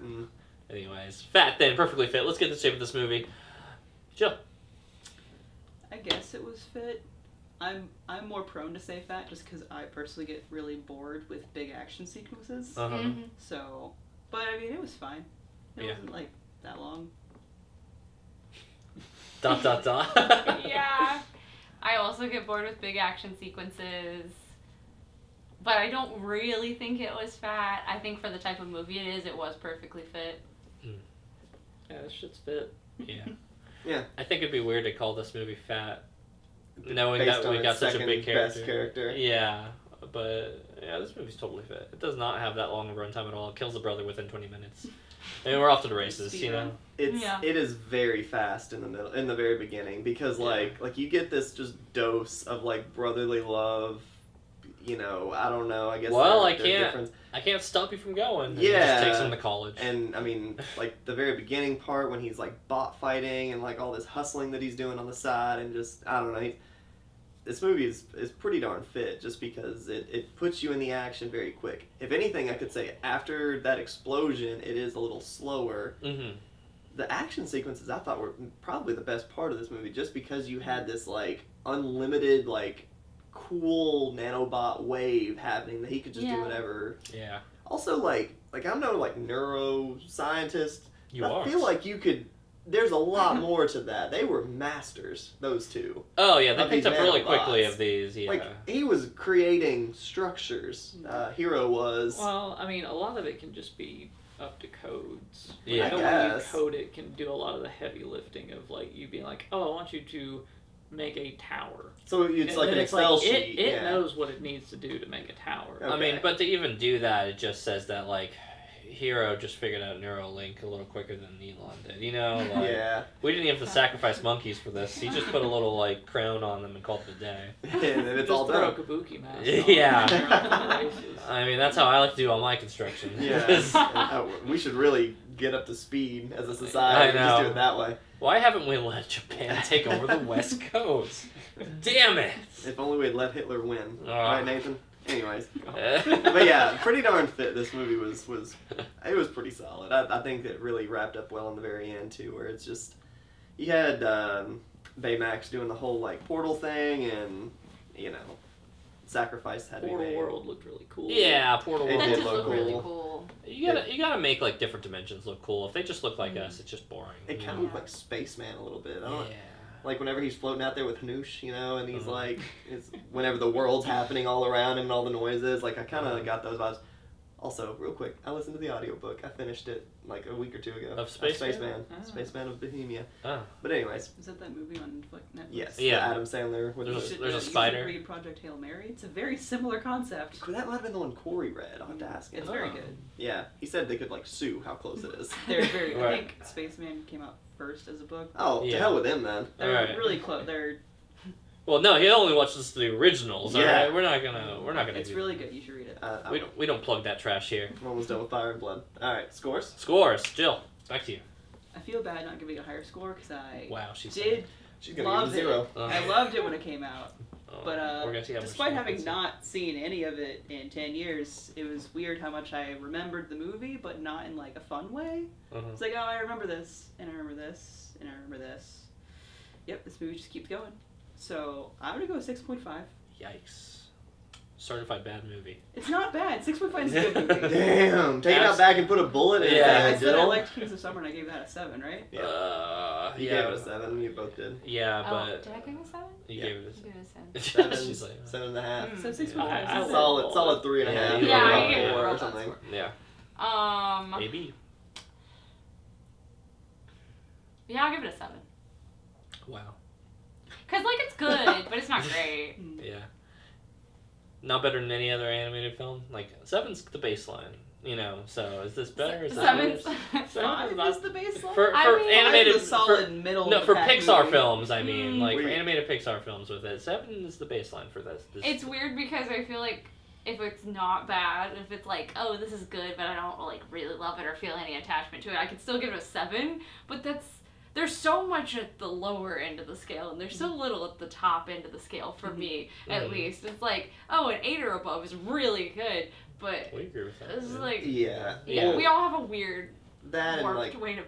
Mm. Anyways, fat, thin, perfectly fit. Let's get the shape of this movie. Jill. I guess it was fit. I'm more prone to say fat just because I personally get really bored with big action sequences. Uh-huh. Mhm. So, but I mean, it was fine. It Yeah. wasn't like that long. Dot dot dot. Yeah. I also get bored with big action sequences. But I don't really think it was fat. I think for the type of movie it is, it was perfectly fit. Yeah, this shit's fit. Yeah. Yeah. I think it'd be weird to call this movie fat, knowing Based that on we got its such a second big best character. character. Yeah, but yeah, this movie's totally fit. It does not have that long of a runtime at all. It kills the brother within 20 minutes. And we're off to the races, you know. Yeah. It is very fast in the middle, in the very beginning, because like you get this just dose of like brotherly love. You know, I don't know. I guess. Well, they're I can't- different. I can't stop you from going. And it Yeah. just takes him to college. And I mean, like the very beginning part when he's like bot fighting and like all this hustling that he's doing on the side, and just I don't know. This movie is pretty darn fit just because it puts you in the action very quick. If anything, I could say after that explosion, it is a little slower. Mm-hmm. The action sequences I thought were probably the best part of this movie, just because you had this like unlimited like cool nanobot wave happening that he could just do Yeah. whatever. Yeah. Also, like I'm no like neuroscientist. You I are. feel like you could. There's a lot more to that. They were masters, those two. Oh, yeah, they of picked these up really nanobots. quickly of these, yeah. Like he was creating structures. Hero was. Well, I mean, a lot of it can just be up to codes. Yeah. I know I when you guess. code it can do a lot of the heavy lifting of like you being like, oh, I want you to make a tower. So it's And like then an it's Excel like, sheet. It yeah. knows what it needs to do to make a tower. Okay. I mean, but to even do that, it just says that, like, Hero just figured out Neuralink a little quicker than Elon did. You know? Like, Yeah. we didn't even have to sacrifice monkeys for this. He just put a little, like, crown on them and called it a day. And then it's Just all throw done. a kabuki mask. Yeah. On, you're off to the races. I mean, that's how I like to do all my construction. Yeah. We should really get up to speed as a society I and just do know. it that way. Why haven't we let Japan take over the West Coast? Damn it! If only we'd let Hitler win. Right, Nathan? Anyways. But yeah, pretty darn fit. This movie was it was pretty solid. I think it really wrapped up well in the very end too, where it's just you had Baymax doing the whole like portal thing, and you know, sacrifice had to be Portal made. World looked really cool. Yeah, Portal It World. That did just look looked really cool. cool. You gotta make like different dimensions look cool. If they just look like us, it's just boring. It you kind of know? looked like Spaceman a little bit. I don't Yeah. like whenever he's floating out there with Noosh, you know, and he's Uh-huh. like, it's whenever the world's happening all around him and all the noises. Like I kind of got those vibes. Also, real quick, I listened to the audiobook. I finished it like a week or two ago. Of Spaceman? Spaceman. Ah. Spaceman of Bohemia. Oh. But anyways, Is that that movie on Netflix? yes. Yeah. The Adam Sandler with There's the, a You spider. should read Project Hail Mary. It's a very similar concept. that might have been the one Corey read. I'll have to ask him. It's very Oh. good. Yeah, he said they could like sue how close it is. They're very. I Right. think Spaceman came out first as a book. Oh, Yeah. to hell with him then. They're Alright. really close. They're. Well, no, he only watches the originals. Yeah. All right, we're not gonna. It's do really that. good. You should read it. We don't plug that trash here. I'm almost done with Fire and Blood. All right, scores. Scores, Jill. Back to you. I feel bad not giving it a higher score because I Wow, she's did She's gonna love give it a it. 0. I loved it when it came out. Oh, But we're gonna see how much despite she having likes it. not seen any of it in 10 years, it was weird how much I remembered the movie, but not in like a fun way. Uh-huh. It's like, oh, I remember this, and I remember this, and I remember this. Yep, this movie just keeps going. So I'm gonna go with 6.5. Yikes! Certified bad movie. It's not bad. 6.5 is a good movie. Damn, take it out back and put a bullet in Yeah, it. I said I Dill. liked Kings of Summer, and I gave that a 7, right? Yeah. You Yeah. gave it a 7. You both did. Yeah, Oh, but did I give it a 7? you Yeah. gave it I gave it a 7. 7. 7, She's like, 7.5. Mm. So 6.5 I is like- Solid 3.5. Yeah, Maybe yeah, about yeah. 4 or That's something. yeah. Um, Maybe. Yeah, I'll give it a 7. Wow. Cause like it's good, but it's not great. Yeah. Not better than any other animated film. Like 7's the baseline, you know. So is this better? Is that Seven's worse? Five is the baseline. For I mean, animated Five is a solid for, middle. no of for the pack Pixar movie. films. I mean, like for We- animated Pixar films with it, 7 is the baseline for this. It's weird because I feel like if it's not bad, if it's like, oh, this is good, but I don't like really love it or feel any attachment to it, I could still give it a 7. But there's so much at the lower end of the scale, and there's so little at the top end of the scale for me, at Mhm. least. It's like, oh, an 8 or above is really good, but We agree with that. this is yeah. like, Yeah. Yeah. we all have a weird, That and warped like way to.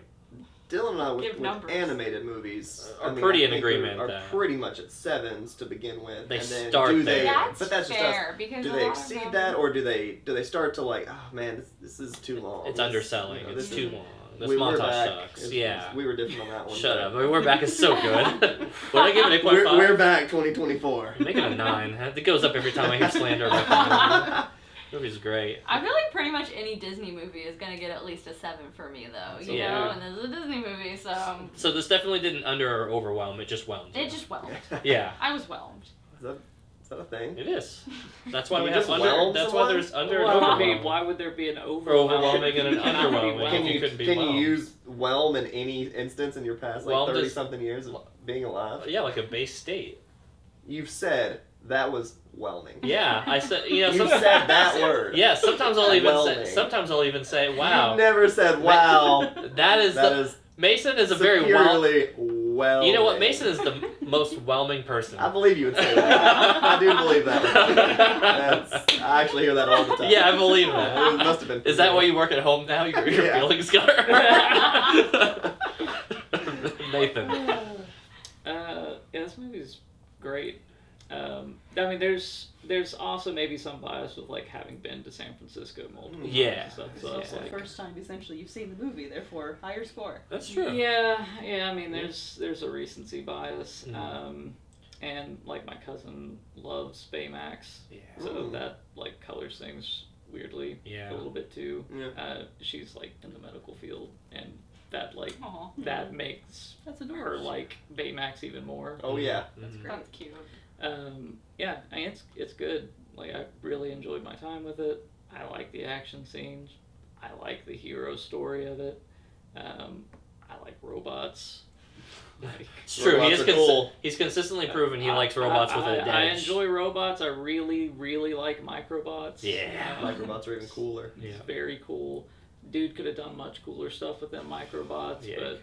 Dylan and I Give with numbers. animated movies Are I mean, pretty I in think agreement Are that- pretty much at 7s to begin with. They and then start do there. they, That's but that's just fair us. because Do a they lot of exceed them- that, or do they start to like, oh man, this is too long. It's This- underselling. you know, It's this too is- long. This we're montage back. sucks. Yeah. We were different on that one. Shut but up. I mean, We're Back is so good. What did I give it? 8.5? We're back 2024. Make it a 9. It goes up every time I hear slander about the movie. Movie's great. I feel like pretty much any Disney movie is gonna get at least a 7 for me, though. You Yeah. know, and this is a Disney movie, so So this definitely didn't under or overwhelm. It just whelmed. you. it just whelmed. Yeah, I was whelmed. Is that a thing? it is. That's why You we have just under. whelmed That's why someone? there's under and Well, I mean, overwhelm. why would there be an For overwhelming overwhelming and an It cannot be underwhelming. whelmed. Can you you couldn't be can whelmed. you use whelm in any instance in your past like Whelmed 30 is- something years of being alive? Yeah, like a base state. You've said that was whelming. Yeah, I said. You know, You some- said that word. Yeah, sometimes I'll even say. Whelming. Sometimes I'll even say, "Wow." You've never said wow. That is That the is Mason is a very well. superiorly well. You know what? Mason is the most whelming person. I believe you would say that. I do believe that. I actually hear that all the time. Yeah, I believe that. It must have been. Is that why you work at home now? Your Yeah. feelings got Nathan. Yeah, this movie's great. I mean, there's also maybe some bias with like having been to San Francisco multiple times Yeah. and stuff. So Yeah. it's The like, first time, essentially, you've seen the movie, therefore higher score. That's true. yeah. I mean, there's a recency bias, Mhm. and like my cousin loves Baymax, Yeah. so Ooh. that like colors things weirdly Yeah. a little bit too. Yeah. She's like in the medical field, and that like Aw, that makes That's her adorable. like Baymax even more. Oh yeah. That's Mhm. great. that's cute. Yeah, I mean, it's good. Like I really enjoyed my time with it. I like the action scenes. I like the hero story of it. I like robots. Like, It's true. He Robots is are cool. he's consistently proven he likes robots with a I edge. enjoy robots. I really, really like microbots. Yeah. Microbots are even cooler. Yeah. It's very cool. Dude could have done much cooler stuff with them microbots, Yeah. but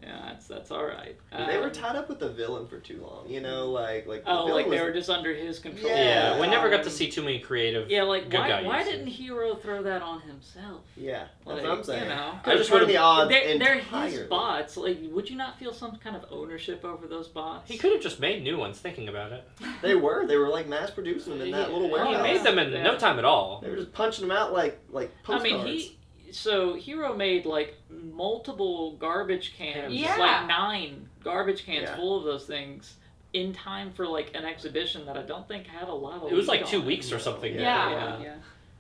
yeah, that's all right. They were tied up with the villain for too long. You know, like the Oh, villain like they was- were just under his control. Yeah, we never got to Um, see too many creative. Yeah, like good guy why uses. didn't Hero throw that on himself? Yeah, that's Like, what I'm saying. You know, I just turned the odds they're entirely. his bots. Like, would you not feel some kind of ownership over those bots? He could have just made new ones. Thinking about it, They were like mass producing them in that little Yeah. warehouse. he made them in Yeah. no time at all. They were just punching them out like I postcards. mean, so Hero made like multiple garbage cans, Yeah. like 9 garbage cans Yeah. full of those things in time for like an exhibition that I don't think had a lot of. It was like lead 2 on weeks or No. something. Yeah. Yeah.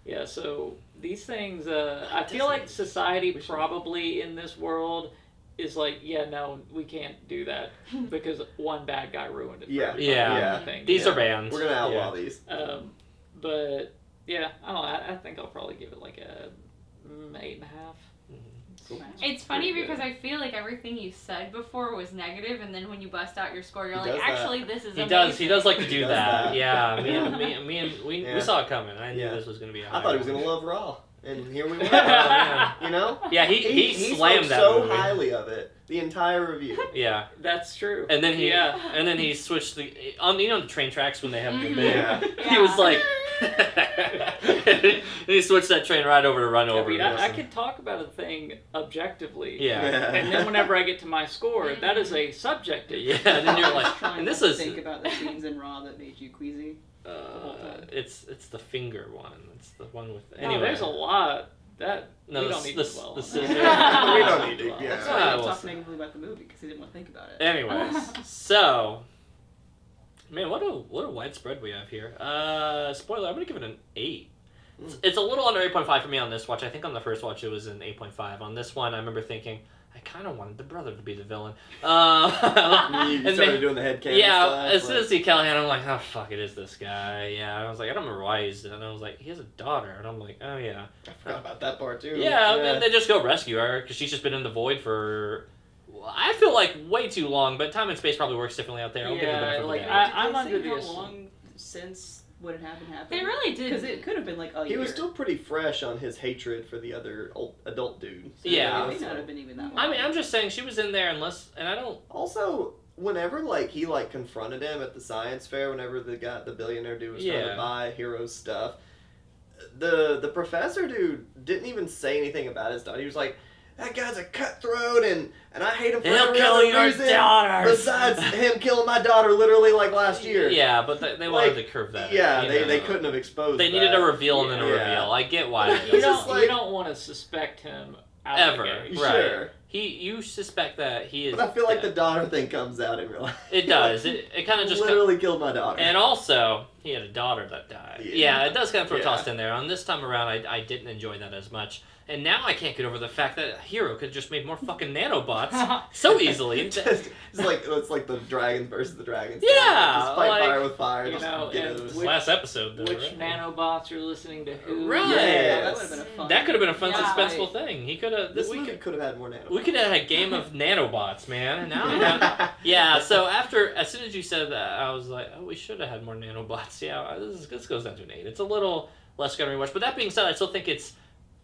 Yeah, so these things, I feel like society We should- probably in this world is like, yeah, no, we can't do that because one bad guy ruined it. For Yeah. everybody Yeah. kind Yeah. of thing. These Yeah. are banned. We're gonna outlaw Yeah. these. But yeah, I don't know. I think I'll probably give it like a 8.5. It's funny Pretty good. because I feel like everything you said before was negative, and then when you bust out your score, you're He like, does that. actually, this is He amazing. does like to He do does that. that. Yeah, we Yeah. saw it coming. I knew Yeah. this was gonna be a high I thought he was one. gonna love Raw, and here we were. yeah. You know, Yeah, he slammed spoke that so movie. highly of it the entire review. Yeah, That's true. and then he yeah. and then he switched the on the train tracks when they have the Mhm. big. Yeah. He was Yeah. like, and he switched that train right over to run I over. mean, to I listen. can talk about a thing objectively. Yeah. And then whenever I get to my score, that is a subjective. Yeah, and then you're I was like, trying and this not to is think about the scenes in Raw that made you queasy. it's the finger one. It's the one with No, anyway. there's a lot that No, we the don't need the, to dwell the on. scissors. We don't need to, yeah. That's Ah, why I we'll talked see. negatively about the movie because he didn't want to think about it. Anyways, so man, what a widespread we have here. Spoiler, I'm gonna give it an 8. It's a little under 8.5 for me on this watch. I think on the first watch it was an 8.5. On this one, I remember thinking I kind of wanted the brother to be the villain. You And started then- doing the headcanon yeah, stuff. as soon as I see Callahan, I'm like, oh fuck, it is this guy. Yeah, and I was like, I don't remember why he's. And I was like, he has a daughter, and I'm like, oh yeah. I forgot about that part too. Yeah, and they just go rescue her because she's just been in the void for. I feel like way too long, but time and space probably works differently out there. I'll give them the benefit of the like, doubt. I'm Did they under say the how assumption- long since what had happened They really did. Because it could have been like a He year. was still pretty fresh on his hatred for the other adult dude. So, Yeah. It may not have been even that long. I mean, I'm just saying she was in there and I don't. Also, whenever like he like confronted him at the science fair, whenever the billionaire dude was trying Yeah. to buy Hero's stuff, the professor dude didn't even say anything about his daughter. He was like, "That guy's a cutthroat, and I hate him for He'll every kill other your reason daughters." besides him killing my daughter literally like last year." Yeah, but they wanted Like, to curve that. Yeah, you they know. couldn't have exposed. They needed that. a reveal and then a Yeah. reveal. I get why. But they You did It's that. just don't like- you don't want to suspect him out Ever. of the gate. Right. Sure, You suspect that he is. but I feel like the dead. daughter thing comes out in real life. It does. It kind of just. literally killed my daughter. And also, he had a daughter that died. Yeah. Yeah, it does kind of throw Yeah. tossed in there. On this time around, I didn't enjoy that as much. And now I can't get over the fact that Hero could have just made more fucking nanobots so easily. it's like the dragons versus the dragons. Yeah, just fight like, fire with fire. you just know, get and those. which- Last episode, though, Which right? nanobots are listening to who? Right. Yeah, Yes. that would have been a fun. That could have been a fun, Yeah. suspenseful thing. He could have. This We movie could have had more nano. We could have had a game of nanobots, man. And now, yeah. So as soon as you said that, I was like, oh, we should have had more nanobots. Yeah, this goes down to an 8. It's a little less gonna rewatch. But that being said, I still think it's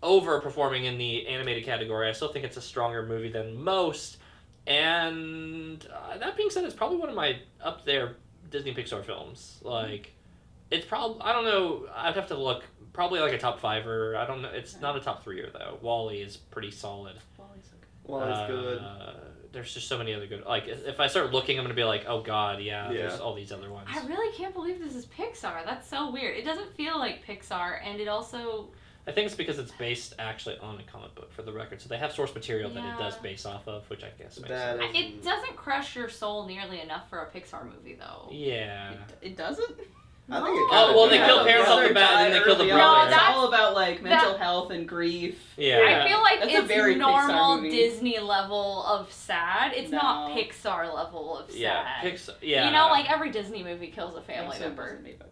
overperforming in the animated category. I still think it's a stronger movie than most. And that being said, it's probably one of my up there Disney Pixar films. Like, it's probably, I don't know. I'd have to look. Probably like a top 5-er. I don't know. It's not a top 3-er though. WALL-E is pretty solid. Well, it's good. There's just so many other good. Like, if I start looking, I'm gonna be like, oh god, yeah. Yeah. There's all these other ones. I really can't believe this is Pixar. That's so weird. It doesn't feel like Pixar, and it also. I think it's because it's based actually on a comic book, for the record. So they have source material that it does Yeah. base off of, which I guess makes That sense. is- It doesn't crush your soul nearly enough for a Pixar movie, though. Yeah. It doesn't. I think it No. kinda Oh, well, they did. kill parents off the bat, and then they kill the Early brother. on. No, It's that's- all about like mental health and grief. Yeah. Yeah. I feel like That's a it's very Pixar normal movie. Disney level of sad. It's not No. Pixar level of sad. Yeah. Pixar. Yeah. You know, like every Disney movie kills a family Also, it member. wasn't made by Pixar.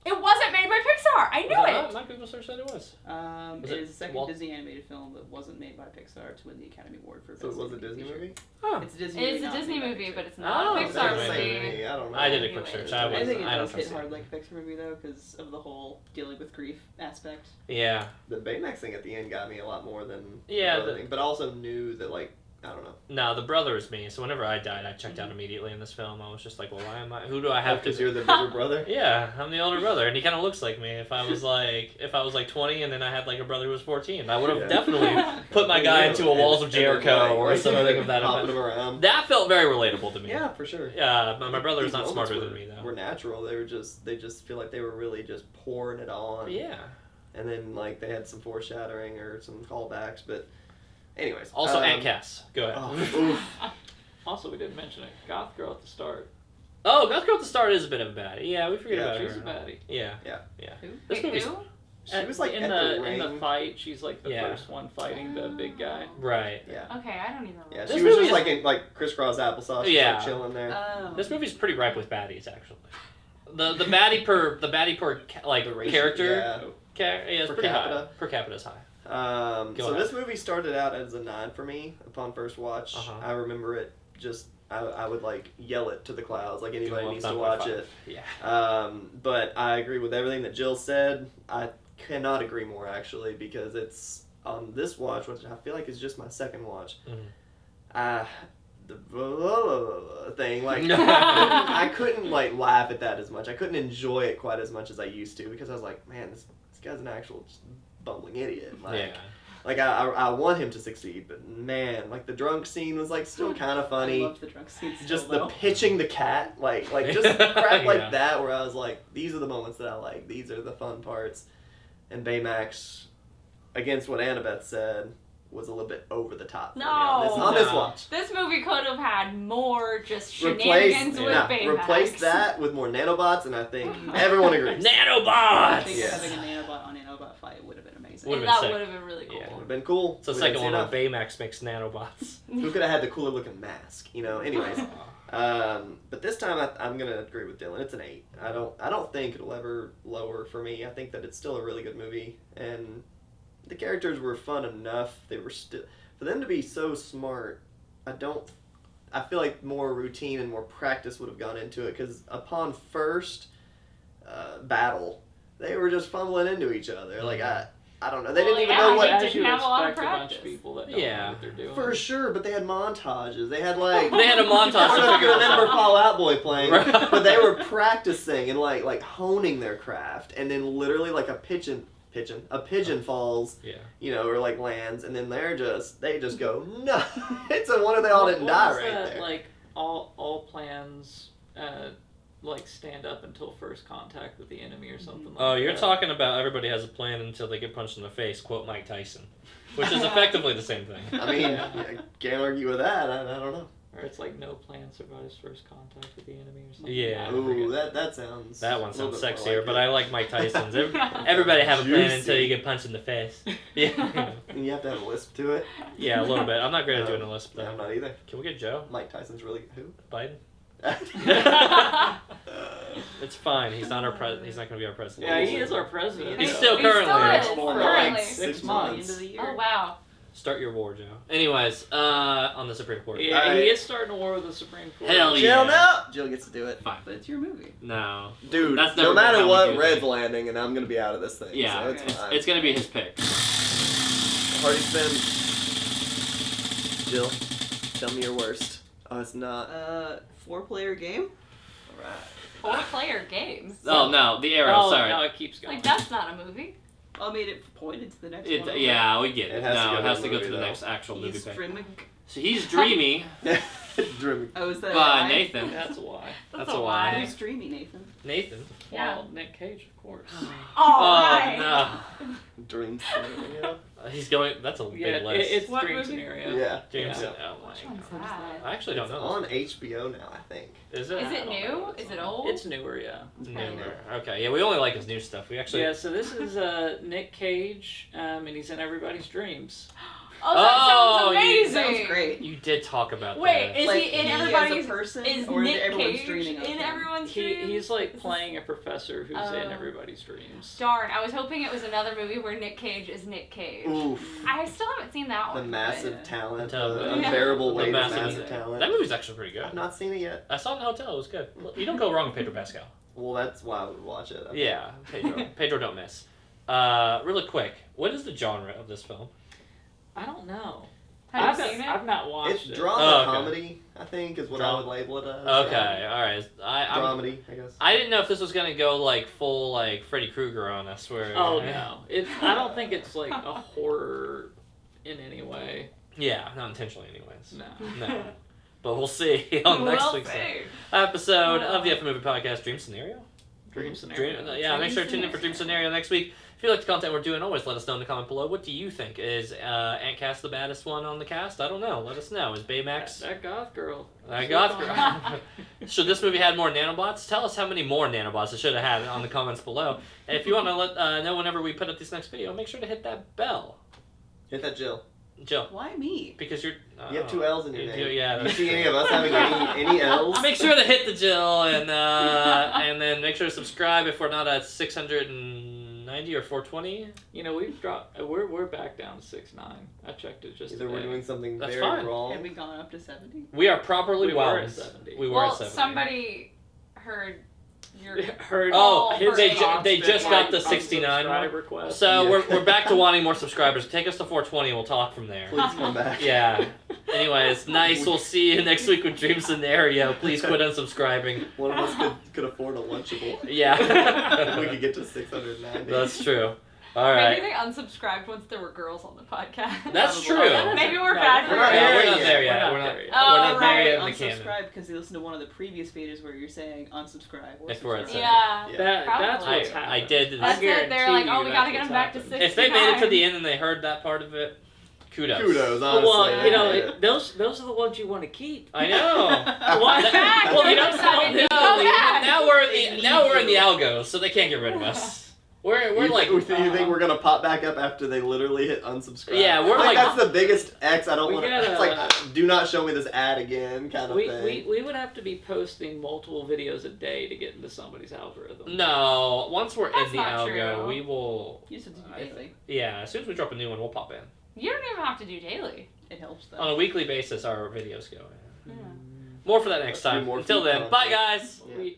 It wasn't made by Pixar. I knew Was it. not? My Google search said it was. It Was it is the second Walt- Disney animated film that wasn't made by Pixar to win the Academy Award for So it Best was a Animated Disney Feature. movie? Oh. It's a Disney It movie. is a not Disney made by movie, Pixar. but it's not Oh, a that's Pixar the same movie. movie. I don't know. I did a Anyway. quick search. I I I was. think it I does don't hit see hard it. like a Pixar movie though, because of the whole dealing with grief aspect. Yeah. The Baymax thing at the end got me a lot more than Yeah, the other the- thing, but I also knew that like I don't know. No, the brother is me. So whenever I died, I checked out immediately in this film. I was just like, well, why am I? Who do I have to? Because you're the bigger brother. Yeah, I'm the older brother, and he kind of looks like me. If I was like 20 and then I had like a brother who was 14, I would have Yeah. definitely put my guy into a Walls of And then, Jericho or like, something of that popping effect. him around. That felt very relatable to me. Yeah, for sure. Yeah, but my brother's These not moments smarter were, than me though. Were natural. They just feel like they were really just pouring it on. Yeah. And then like they had some foreshadowing or some callbacks, but anyways. Also, Aunt Cass. Go ahead. Oh, oof. Also, we didn't mention it. Goth Girl at the start. Oh, Goth Girl at the start is a bit of a baddie. Yeah, we forget Yeah, about She's a her. baddie. Yeah. Who? This Wait, movie's who? She was like in at the ring. in the fight. She's like the Yeah. first one fighting the big guy. right. Yeah. Okay, I don't even remember. Yeah, This she was movie just is- like in like crisscross applesauce, just, Yeah. like chilling there. Oh. This movie's pretty ripe with baddies, actually. The baddie per like The ratio- character. yeah. Yeah, it's Per pretty capita. high. Per capita's high. Go So ahead. this movie started out as a 9 for me upon first watch. Uh-huh. I remember it just I would like yell it to the clouds like anybody Go up needs to 9.5. watch it. Yeah. But I agree with everything that Jill said. I cannot agree more actually because it's on this watch, which I feel like is just my second watch. Mhm. The thing like I couldn't like laugh at that as much. I couldn't enjoy it quite as much as I used to because I was like, man, this guy's an actual just bumbling idiot. Like, Yeah. Like I want him to succeed, but man, like the drunk scene was like still kind of I funny. loved the drunk scene still, Just the though. pitching the cat, like just crap like Yeah. that, where I was like, these are the moments that I like. These are the fun parts. And Baymax, against what Annabeth said, was a little bit over the top. for me on this No. watch. This movie could have had more just Replace shenanigans with Baymax. replace that with more nanobots, and I think everyone agrees. I Nanobots! think Yeah. having a nanobot on nanobot fight would have been amazing. Would've been that sick. would have been really cool. Yeah. Would have been cool. It's the We second didn't one see where enough. Baymax makes nanobots. Who could have had the cooler looking mask? Anyways. But this time I'm gonna agree with Dylan. It's an 8. I don't think it'll ever lower for me. I think that it's still a really good movie, and the characters were fun enough. They were still, for them to be so smart. I feel like more routine and more practice would have gone into it, because upon first battle, they were just fumbling into each other. Like I don't know. They Well, didn't even yeah, know you what. did- As you have a lot of expect a bunch practice. of people that don't Yeah. know what they're doing. For sure, but they had montages. They had like. They had a montage I don't know to if you figure this remember out. Fall Out Boy playing, Right. but they were practicing and like honing their craft, and then literally like a pigeon falls, or like lands, and then they just go no. It's a wonder they all didn't What die was right that, there. Like all plans, like stand up until first contact with the enemy or something. like Oh, you're that. talking about everybody has a plan until they get punched in the face. Quote Mike Tyson, which is effectively the same thing. I mean, I can't argue with that. I don't know. Or it's like no plan survives first contact with the enemy or something. Yeah. I Ooh, forget. that sounds. That one a little sounds bit more sexier, like but it. I like Mike Tyson's. Everybody have a plan Juicy. until you get punched in the face. Yeah, And you have to have a lisp to it. yeah, a little bit. I'm not great at doing a lisp No, though. I'm not either. Can we get Joe Mike Tyson's really who? Biden? It's fine. He's not our He's not going to be our president. Yeah, he is our president. He's though. still currently is, For currently. like 6 months. End of the year. Oh wow. Start your war, Joe. Anyways, on the Supreme Court. Yeah, Alright. he is starting a war with the Supreme Court. Hell Jill, yeah. no! Jill gets to do it. Fine. But it's your movie. No. Dude, That's no never been matter how we what, do Red's things. landing, and I'm gonna be out of this thing. Yeah. So it's Okay. fine. It's going to be his pick. Party spin. Jill, tell me your worst. Oh, it's not. 4-player game. Alright. 4-player games. Oh, no. The arrow. Oh, sorry. no, it keeps going. Like that's not a movie. I mean, it pointed to the next one. over. Yeah, we get it. It has to No, go it to has the to go movie, to the though. next actual movie He's pick. dreaming. So he's Dreamy Dreaming. Oh, is that by why? Nathan. That's why. That's a a lie. lie. Who's dreamy, Nathan? Nathan. Yeah. Well, Nick Cage, of course. Alright. Oh, Dream scenario. no. He's going. That's a Yeah, big list. it's What dream movie? scenario. Yeah. James. Yeah. Oh my Which one's God. that? I actually don't It's know. on HBO now, I think. Is it? Is I it don't know new? what's Is it on. old? It's newer, yeah. Newer. Okay. Yeah, we only like his new stuff. We actually. Yeah, so this is Nick Cage, and he's in everybody's dreams. Oh, that Oh, sounds amazing. Sounds great. You did talk about Wait, that. is Like, he in he as a everybody's? person, Is or is Nick everyone's Cage dreaming of in him? everyone's dreams? He's like This is- playing a professor who's in Oh. everybody's dreams. Darn, I was hoping it was another movie where Nick Cage is Nick Cage. Oof. I still haven't seen that The one. massive yeah. talent. The The talent. unbearable The weight of massive- massive talent. That movie's actually pretty I've good. not seen it yet. I saw it in the hotel. It was good. You don't go wrong with Pedro Pascal. Well, that's why I would watch it. I think. Yeah, Pedro. Pedro don't miss. Really quick, what is the genre of this film? I don't know. Have you seen it? I've not watched It's it. drama Oh, okay. comedy, I think, is what I Drama. would label it as. Okay, all right. I'm, Dramedy, I guess. I didn't know if this was gonna go like full like Freddy Krueger on us, where. Oh no, I don't think it's like a horror in any way. Yeah, not intentionally, anyways. No. No. But we'll see on next We'll week's see. episode of the F Movie Podcast, Dream Scenario. Dream scenario. Yeah, make sure to tune in for Dream Scenario next week. If you like the content we're doing, always let us know in the comment below. What do you think? Is Aunt Cass the baddest one on the cast? I don't know. Let us know. Is Baymax? That goth girl. I got. Should this movie had more nanobots? Tell us how many more nanobots it should have had on the comments below. And if you want to let know whenever we put up this next video, make sure to hit that bell. Hit that Jill. Jill, Why me? because you're. You have 2 L's in your You name. do, yeah, You that's see true. any of us having any L's? Make sure to hit the Jill and then make sure to subscribe if we're not at 690 or 420. You know, we've dropped. We're back down to 6'9". I checked it just Either we're today. doing something That's very fine. Have wrong. we gone up to 70? We are properly We were whelmed. at 70. We were Well, at 70. somebody heard your. Heard Oh, his they, response they just got the on 69 subscribe one. request. So Yeah. we're back to wanting more subscribers. Take us to 420 and we'll talk from there. Please come back. Yeah. Anyways, nice. We'll see you next week with Dream Scenario. Please quit unsubscribing. One of us could afford a Lunchable. Yeah. We could get to 690. That's true. All Maybe right. they unsubscribed once there were girls on the podcast. That's Probably. true. Maybe we're No, bad for we're not it. Yeah, we're there not yet. there yet. We're We're not not, there yet. we're Oh, not there right. yet in the canon. Unsubscribe because they listened to one of the previous videos where you're saying unsubscribe or If we're at subscribe. Yeah. Yeah. That's Probably. what's happened. I did. That's it. They're like, oh, we gotta get them back to 69. If they made it to the end and they heard that part of it, kudos. Kudos, honestly. Well, you know, Yeah. those are the ones you want to keep. I know. Why? Back, Well, you you know, know, something. now Go back. now we're in the algo, so they can't get rid of us. We're you like, think, you think we're gonna pop back up after they literally hit unsubscribe? Yeah, we're like- that's the biggest X. I don't We want to. gotta- It's like, do not show me this ad again, kind of thing. we would have to be posting multiple videos a day to get into somebody's algorithm. no. Once we're That's in the not algo, true. we will. You said to do daily. Yeah, as soon as we drop a new one, we'll pop in. You don't even have to do daily. It helps though. On a weekly basis, our videos go. Yeah. More for that next Let's do time. more Until feed then, bye content. guys. Yeah. We